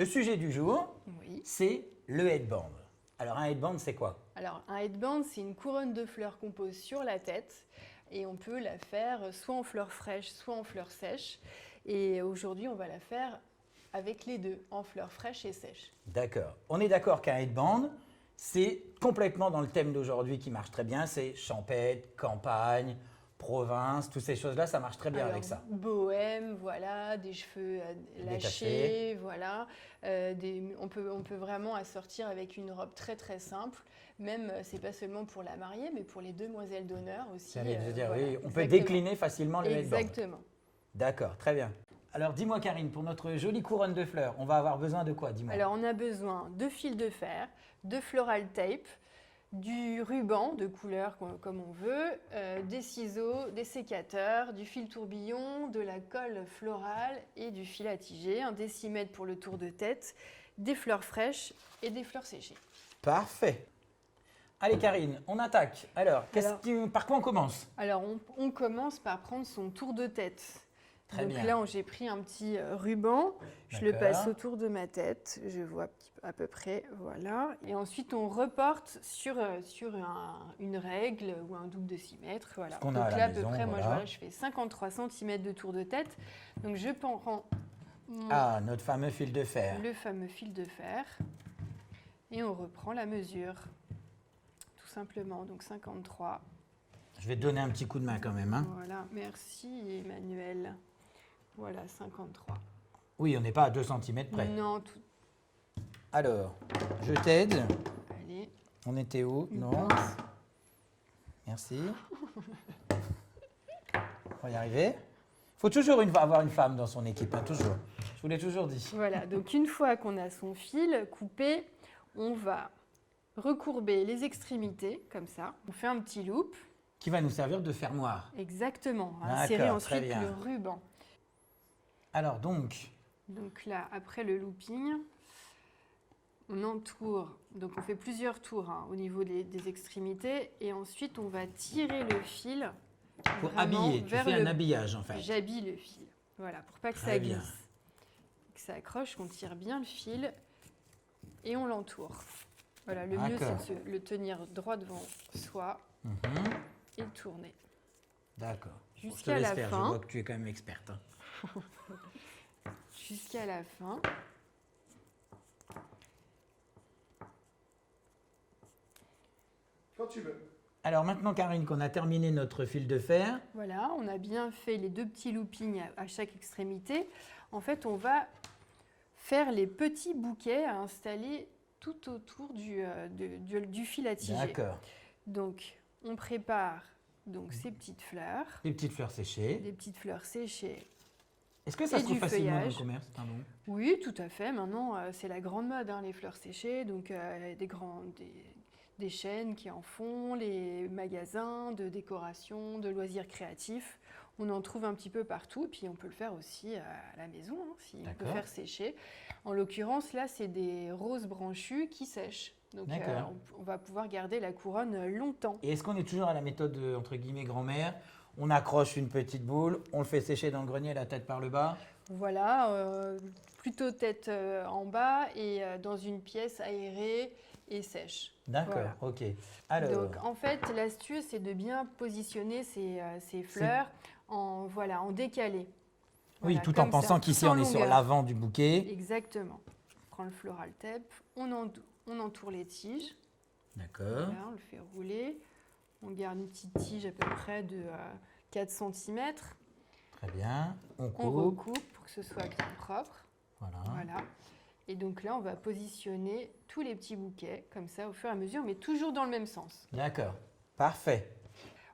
Le sujet du jour, Oui. c'est le headband. Alors un headband, c'est quoi? Alors, un headband, c'est une couronne de fleurs qu'on pose sur la tête et on peut la faire soit en fleurs fraîches, soit en fleurs sèches. Et aujourd'hui, on va la faire avec les deux, en fleurs fraîches et sèches. D'accord. On est d'accord qu'un headband, c'est complètement dans le thème d'aujourd'hui qui marche très bien. C'est champêtre, campagne, province, toutes ces choses-là, ça marche très bien Alors, avec ça. bohème, voilà, des cheveux Détachés. lâchés, voilà. On peut vraiment assortir avec une robe très très simple. Même, c'est pas seulement pour la mariée, mais pour les demoiselles d'honneur aussi. J'allais te dire, voilà, oui, on peut exactement. décliner facilement le headband. Exactement. D'accord, très bien. Alors dis-moi Karine, pour notre jolie couronne de fleurs, on va avoir besoin de quoi? Dis-moi. Alors, on a besoin de fil de fer, de floral tape, du ruban de couleur comme on veut, des ciseaux, des sécateurs, du fil tourbillon, de la colle florale et du fil à tiger, un décimètre pour le tour de tête, des fleurs fraîches et des fleurs séchées. Parfait. Allez Karine, on attaque. Alors, par quoi on commence? Alors, on commence par prendre son tour de tête. Très Donc bien. là, j'ai pris un petit ruban, je le D'accord. passe autour de ma tête, je vois à peu près, voilà. Et ensuite, on reporte sur une règle ou un double décimètre, voilà. qu'on a Donc à la là, maison, à peu près, voilà. moi, je fais 53 cm de tour de tête. Donc je prends Ah, notre fameux fil de fer. le fameux fil de fer et on reprend la mesure, tout simplement. Donc 53. Je vais te donner un petit coup de main quand même. Hein. Voilà, merci Emmanuel. Voilà, 53. Oui, on n'est pas à 2 cm près. Non, tout. Alors, je t'aide. Allez, On était où? une Non. pince. Merci. On va y arriver. Il faut toujours avoir une femme dans son équipe, hein, toujours. Je vous l'ai toujours dit. Voilà, donc une fois qu'on a son fil coupé, on va recourber les extrémités, comme ça. On fait un petit loop. Qui va nous servir de fermoir. Exactement. D'accord, Insérer très ensuite bien. le ruban. Alors donc, Donc là, après le looping, on entoure, donc on fait plusieurs tours hein, au niveau des extrémités et ensuite on va tirer le fil pour vraiment habiller, tu vers fais le un habillage en fait. J'habille le fil, voilà, pour pas que Très ça bien. glisse. Que ça accroche, qu'on tire bien le fil et on l'entoure. Voilà, le mieux D'accord. c'est de le tenir droit devant soi Mhm. et tourner. D'accord. Jusqu'à Je te laisse la faire, fin. je vois que tu es quand même experte. Hein. Jusqu'à la fin. Quand tu veux. Alors maintenant Karine, qu'on a terminé notre fil de fer, Voilà, on a bien fait les deux petits loopings à chaque extrémité. En fait, on va faire les petits bouquets à installer tout autour du fil à tiger. d'accord. Donc, on prépare donc ces petites fleurs, Les petites fleurs séchées. des petites fleurs séchées. Est-ce que ça Et se trouve du facilement dans le feuillage. commerce? Pardon. Oui, tout à fait. Maintenant, c'est la grande mode, hein, les fleurs séchées. Donc, des chaînes qui en font, les magasins de décoration, de loisirs créatifs. On en trouve un petit peu partout. Et puis, on peut le faire aussi à la maison, hein, si on peut D'accord. faire sécher. En l'occurrence, là, c'est des roses branchues qui sèchent. Donc, D'accord. on va pouvoir garder la couronne longtemps. Et est-ce qu'on est toujours à la méthode entre guillemets grand-mère? On accroche une petite boule, on le fait sécher dans le grenier la tête par le bas. Voilà, plutôt tête en bas et dans une pièce aérée et sèche. D'accord, Voilà. ok. Alors, Donc en fait, l'astuce, c'est de bien positionner ces fleurs en décalé. oui, Voilà, tout en comme pensant ça, qu'ici tout en on est sur longueur. l'avant du bouquet. Exactement. On prend le floral tape, on entoure les tiges, D'accord, voilà, on le fait rouler. On garde une petite tige à peu près de 4 cm. très bien. On On coupe, recoupe pour que ce soit bien propre. voilà. Voilà. Et donc là, on va positionner tous les petits bouquets, comme ça, au fur et à mesure, mais toujours dans le même sens. D'accord, parfait.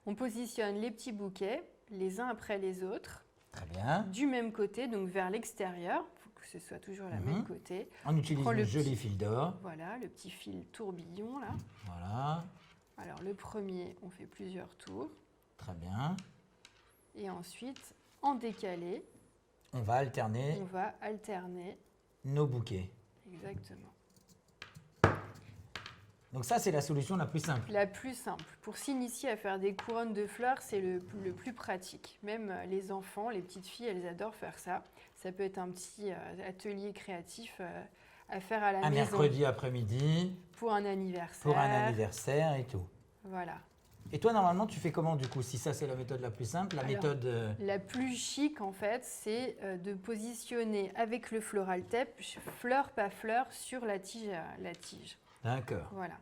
On positionne les petits bouquets, les uns après les autres, Très bien. du même côté, donc vers l'extérieur. Il faut que ce soit toujours la même côté. On utilise prend le le joli petit- fil d'or. Voilà, le petit fil tourbillon, là. Voilà, Alors, le premier, on fait plusieurs tours. très bien. Et ensuite, en décalé, On va alterner on va alterner. nos bouquets. Exactement. Donc ça, c'est la solution la plus simple. La plus simple. Pour s'initier à faire des couronnes de fleurs, c'est le plus pratique. Même les enfants, les petites filles, elles adorent faire ça. Ça peut être un petit atelier créatif à faire à la Un maison. mercredi après-midi, Pour un anniversaire. pour un anniversaire et tout. Voilà. Et toi, normalement, tu fais comment du coup? Si ça, c'est la méthode la plus simple, la Alors, méthode… La plus chic, en fait, c'est de positionner avec le floral tape, fleur par fleur, sur la tige. D'accord. Voilà.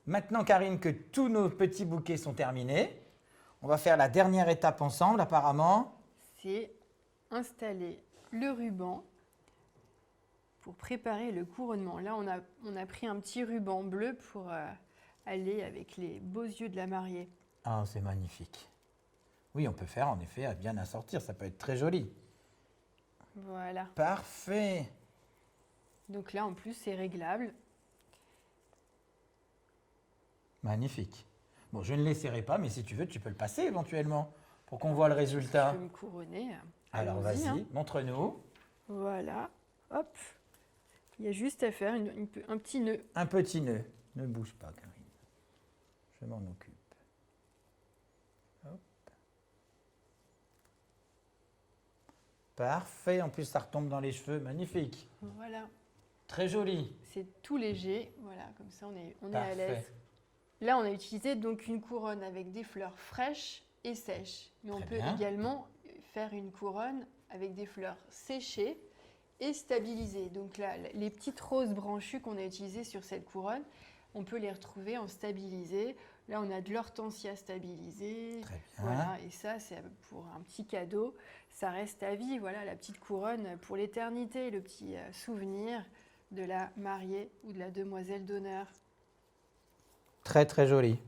Maintenant, Karine, que tous nos petits bouquets sont terminés, on va faire la dernière étape ensemble, apparemment. C'est installer le ruban pour préparer le couronnement. Là, on a pris un petit ruban bleu pour aller avec les beaux yeux de la mariée. Ah, c'est magnifique. Oui, on peut faire en effet à bien assortir, ça peut être très joli. Voilà. Parfait. Donc là, en plus, c'est réglable. Magnifique. Bon, je ne l'essaierai pas, mais si tu veux, tu peux le passer éventuellement pour qu'on voit le résultat. Je vais me couronner. Alors, Allons-y, vas-y, hein. montre-nous. Voilà. Hop. Il y a juste à faire un petit nœud. Un petit nœud. Ne bouge pas, Karine. Je m'en occupe. Hop. Parfait. En plus, ça retombe dans les cheveux. Magnifique. Voilà. Très joli. C'est tout léger. Voilà, comme ça, on est à Parfait. l'aise. Là, on a utilisé donc une couronne avec des fleurs fraîches et sèches. Mais on Très peut bien. également faire une couronne avec des fleurs séchées et stabilisées. Donc là, les petites roses branchues qu'on a utilisées sur cette couronne, on peut les retrouver en stabilisé. Là, on a de l'hortensia stabilisée. Très bien. Voilà, et ça, c'est pour un petit cadeau. Ça reste à vie. Voilà, la petite couronne pour l'éternité, le petit souvenir de la mariée ou de la demoiselle d'honneur. Très, très joli.